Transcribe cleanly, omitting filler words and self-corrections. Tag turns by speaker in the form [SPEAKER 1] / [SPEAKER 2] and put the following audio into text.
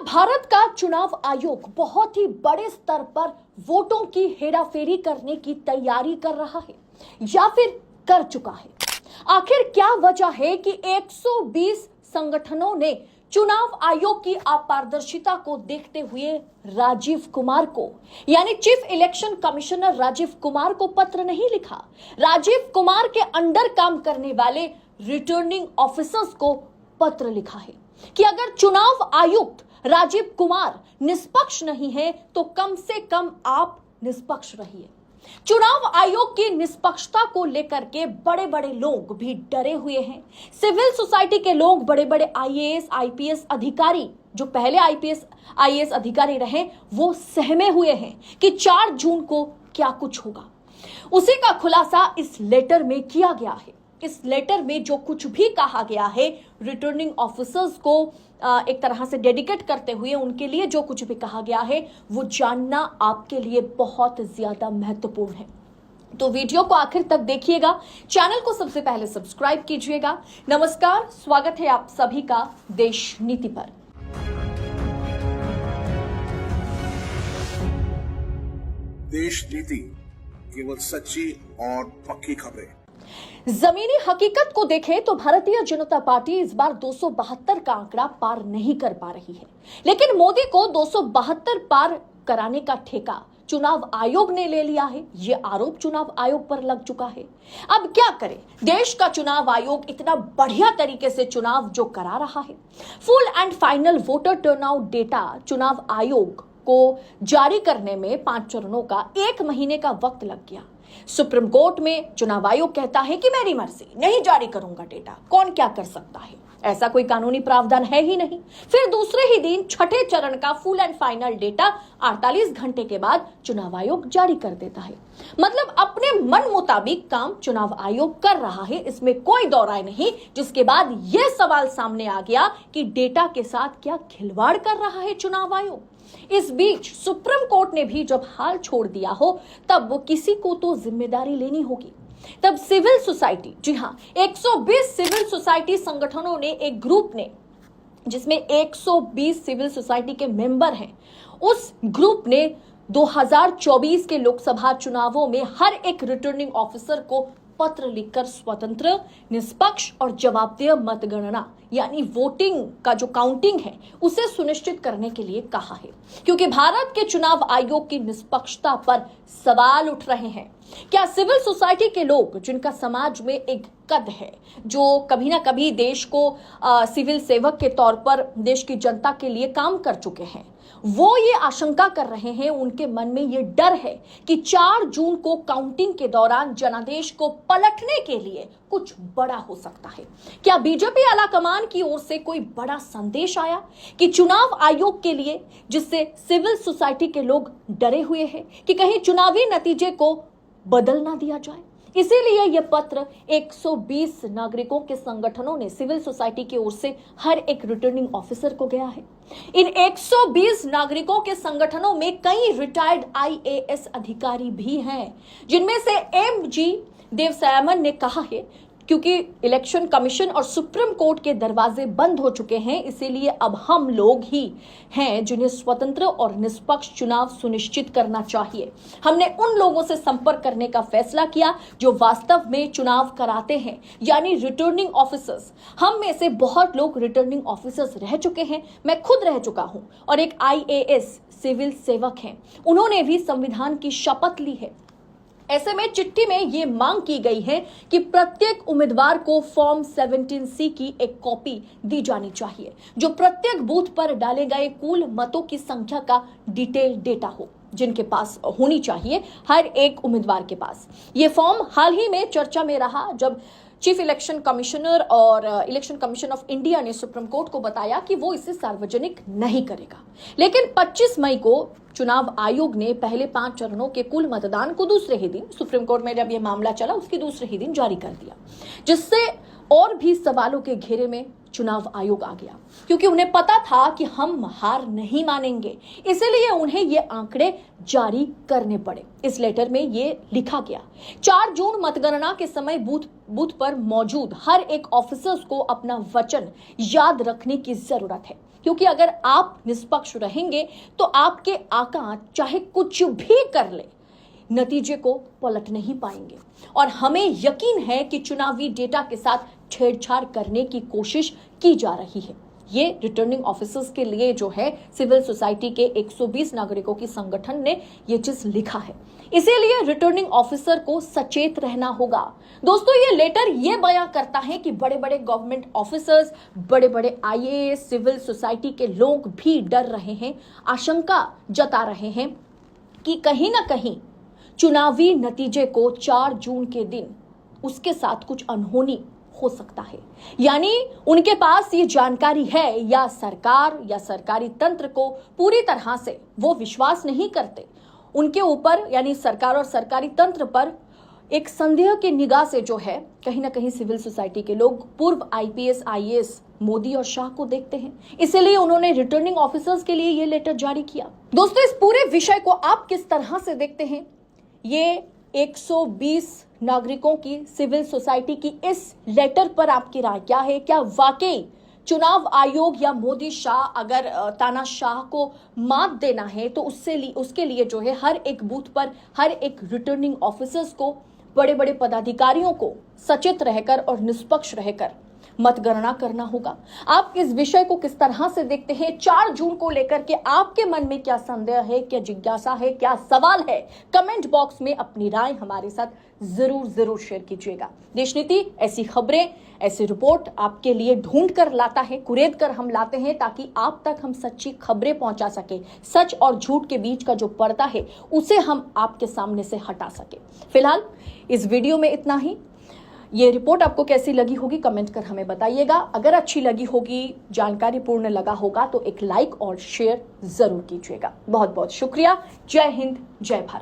[SPEAKER 1] भारत का चुनाव आयोग बहुत ही बड़े स्तर पर वोटों की हेराफेरी करने की तैयारी कर रहा है या फिर कर चुका है। आखिर क्या वजह है कि 120 संगठनों ने चुनाव आयोग की अपारदर्शिता को देखते हुए राजीव कुमार को यानी chief election commissioner Rajiv Kumar को पत्र नहीं लिखा? राजीव कुमार के अंडर काम करने वाले रिटर्निंग ऑफिसर्स को पत्र लिखा है कि अगर चुनाव आयुक्त राजीव कुमार निष्पक्ष नहीं है तो कम से कम आप निष्पक्ष रहिए। चुनाव आयोग की निष्पक्षता को लेकर के बड़े बड़े लोग भी डरे हुए हैं। सिविल सोसाइटी के लोग, बड़े बड़े आईएएस आईपीएस अधिकारी जो पहले आईएएस अधिकारी रहे, वो सहमे हुए हैं कि 4 जून को क्या कुछ होगा। उसी का खुलासा इस लेटर में किया गया है। इस लेटर में जो कुछ भी कहा गया है, रिटर्निंग ऑफिसर्स को एक तरह से डेडिकेट करते हुए उनके लिए जो कुछ भी कहा गया है, वो जानना आपके लिए बहुत ज्यादा महत्वपूर्ण है। तो वीडियो को आखिर तक देखिएगा, चैनल को सबसे पहले सब्सक्राइब कीजिएगा। नमस्कार, स्वागत है आप सभी का देश नीति पर।
[SPEAKER 2] देश नीति, केवल सच्ची और पक्की खबरें।
[SPEAKER 1] जमीनी हकीकत को देखें तो भारतीय जनता पार्टी इस बार 272 का आंकड़ा पार नहीं कर पा रही है, लेकिन मोदी को 272 पार कराने का ठेका चुनाव आयोग ने ले लिया है। ये आरोप चुनाव आयोग पर लग चुका है। अब क्या करें? देश का चुनाव आयोग इतना बढ़िया तरीके से चुनाव जो करा रहा है, full and final voter turnout data चुनाव आयोग को जारी करने में 5 चरणों का 1 महीने का वक्त लग गया। सुप्रीम कोर्ट में चुनाव आयोग कहता है कि मेरी मर्जी, नहीं जारी करूंगा डेटा। कौन क्या कर सकता है? ऐसा कोई कानूनी प्रावधान है ही नहीं। फिर दूसरे ही दिन 6ठे चरण का फुल एंड फाइनल डेटा 48 घंटे के बाद चुनाव आयोग जारी कर देता है। मतलब अपने मन मुताबिक काम चुनाव आयोग कर रहा है, इसमें कोई दो राय नहीं। जिसके बाद यह सवाल सामने आ गया कि डेटा के साथ क्या खिलवाड़ कर रहा है चुनाव आयोग। इस बीच सुप्रीम कोर्ट ने भी जब हाल छोड़ दिया हो, तब वो किसी को तो जिम्मेदारी लेनी होगी। तब सिविल सोसाइटी, जी हां, 120 सिविल सोसाइटी संगठनों ने एक ग्रुप ने, जिसमें 120 सिविल सोसाइटी के मेंबर हैं, उस ग्रुप ने 2024 के लोकसभा चुनावों में हर एक रिटर्निंग ऑफिसर को पत्र लिखकर स्वतंत्र, निष्पक्ष और जवाबदेह मतगणना यानी वोटिंग का जो काउंटिंग है उसे सुनिश्चित करने के लिए कहा है, क्योंकि भारत के चुनाव आयोग की निष्पक्षता पर सवाल उठ रहे हैं। क्या सिविल सोसाइटी के लोग, जिनका समाज में एक कद है, जो कभी ना कभी देश को सिविल सेवक के तौर पर देश की जनता के लिए काम कर चुके हैं, वो ये आशंका कर रहे हैं, उनके मन में ये डर है कि 4 जून को काउंटिंग के दौरान जनादेश को पलटने के लिए कुछ बड़ा हो सकता है। क्या बीजेपी आलाकमान की ओर से कोई बड़ा संदेश आया कि चुनाव आयोग के लिए, जिससे सिविल सोसाइटी के लोग डरे हुए हैं कि कहीं चुनावी नतीजे को बदल ना दिया जाए? इसीलिए यह पत्र 120 नागरिकों के संगठनों ने सिविल सोसाइटी की ओर से हर एक रिटर्निंग ऑफिसर को गया है। इन 120 नागरिकों के संगठनों में कई रिटायर्ड आईएएस अधिकारी भी हैं, जिनमें से एमजी देवसयामन ने कहा है क्योंकि इलेक्शन कमीशन और सुप्रीम कोर्ट के दरवाजे बंद हो चुके हैं, इसीलिए अब हम लोग ही हैं जिन्हें स्वतंत्र और निष्पक्ष चुनाव सुनिश्चित करना चाहिए। हमने उन लोगों से संपर्क करने का फैसला किया जो वास्तव में चुनाव कराते हैं, यानी रिटर्निंग ऑफिसर्स। हम में से बहुत लोग रिटर्निंग ऑफिसर्स रह चुके हैं, मैं खुद रह चुका हूं, और एक आईएएस सिविल सेवक हैं, उन्होंने भी संविधान की शपथ ली है। ऐसे में चिट्ठी में ये मांग की गई है कि प्रत्येक उम्मीदवार को फॉर्म 17C की एक कॉपी दी जानी चाहिए, जो प्रत्येक बूथ पर डाले गए कुल मतों की संख्या का डिटेल डेटा हो, जिनके पास होनी चाहिए हर एक उम्मीदवार के पास। ये फॉर्म हाल ही में चर्चा में रहा जब चीफ इलेक्शन कमिश्नर और इलेक्शन कमीशन ऑफ इंडिया ने सुप्रीम कोर्ट को बताया कि वो इसे सार्वजनिक नहीं करेगा। लेकिन 25 मई को चुनाव आयोग ने पहले 5 चरणों के कुल मतदान को दूसरे ही दिन, सुप्रीम कोर्ट में जब यह मामला चला उसके दूसरे ही दिन जारी कर दिया, जिससे और भी सवालों के घेरे में चुनाव आयोग आ गया, क्योंकि उन्हें पता था कि हम हार नहीं मानेंगे, इसीलिए उन्हें ये आंकड़े जारी करने पड़े। इस लेटर में ये लिखा गया, 4 जून मतगणना के समय बूथ पर मौजूद हर एक ऑफिसर्स को अपना वचन याद रखने की जरूरत है। क्योंकि अगर आप निष्पक्ष रहेंगे तो आपके आका चाहे कुछ भी कर ले, नतीजे को पलट नहीं पाएंगे। और हमें यकीन है कि चुनावी डेटा के साथ छेड़छाड़ करने की कोशिश की जा रही है। ये रिटर्निंग ऑफिसर्स के लिए जो है सिविल सोसाइटी के 120 नागरिकों की संगठन ने ये चीज लिखा है। इसीलिए रिटर्निंग ऑफिसर को सचेत रहना होगा। दोस्तों, ये लेटर ये बयां करता है कि बड़े बड़े गवर्नमेंट ऑफिसर्स, बड़े बड़े आईएएस, सिविल सोसाइटी के लोग भी डर रहे हैं, आशंका जता रहे हैं कि कहीं ना कहीं चुनावी नतीजे को 4 जून के दिन उसके साथ कुछ अनहोनी हो सकता है। यानी उनके पास ये जानकारी है या सरकार या सरकारी तंत्र को पूरी तरह से वो विश्वास नहीं करते। उनके ऊपर यानी सरकार और सरकारी तंत्र पर एक संदेह की निगाह से जो है कहीं ना कहीं सिविल सोसाइटी के लोग पूर्व आईपीएस आईएएस मोदी और शाह को देखते हैं। इसीलिए उन्होंने रिटर्निंग ऑफिसर्स के लिए ये लेटर जारी किया। दोस्तों, इस पूरे विषय को आप किस तरह से देखते हैं? ये 120 नागरिकों की सिविल सोसाइटी की इस लेटर पर आपकी राय क्या है? क्या वाकई चुनाव आयोग या मोदी शाह अगर तानाशाह को मात देना है तो उसके लिए जो है हर एक बूथ पर हर एक रिटर्निंग ऑफिसर्स को, बड़े बड़े पदाधिकारियों को सचेत रहकर और निष्पक्ष रहकर मतगणना करना होगा। आप इस विषय को किस तरह से देखते हैं? 4 जून को लेकर के आपके मन में क्या संदेह है, क्या जिज्ञासा है, क्या सवाल है? कमेंट बॉक्स में अपनी राय हमारे साथ जरूर शेयर कीजिएगा। देशनीति ऐसी खबरें, ऐसी रिपोर्ट आपके लिए ढूंढ कर लाता है, कुरेद कर हम लाते हैं ताकि आप तक हम सच्ची खबरें पहुंचा सके। सच और झूठ के बीच का जो पर्दा है उसे हम आपके सामने से हटा सके। फिलहाल इस वीडियो में इतना ही। ये रिपोर्ट आपको कैसी लगी होगी कमेंट कर हमें बताइएगा। अगर अच्छी लगी होगी, जानकारी पूर्ण लगा होगा तो एक लाइक और शेयर जरूर कीजिएगा। बहुत बहुत शुक्रिया। जय हिंद, जय भारत।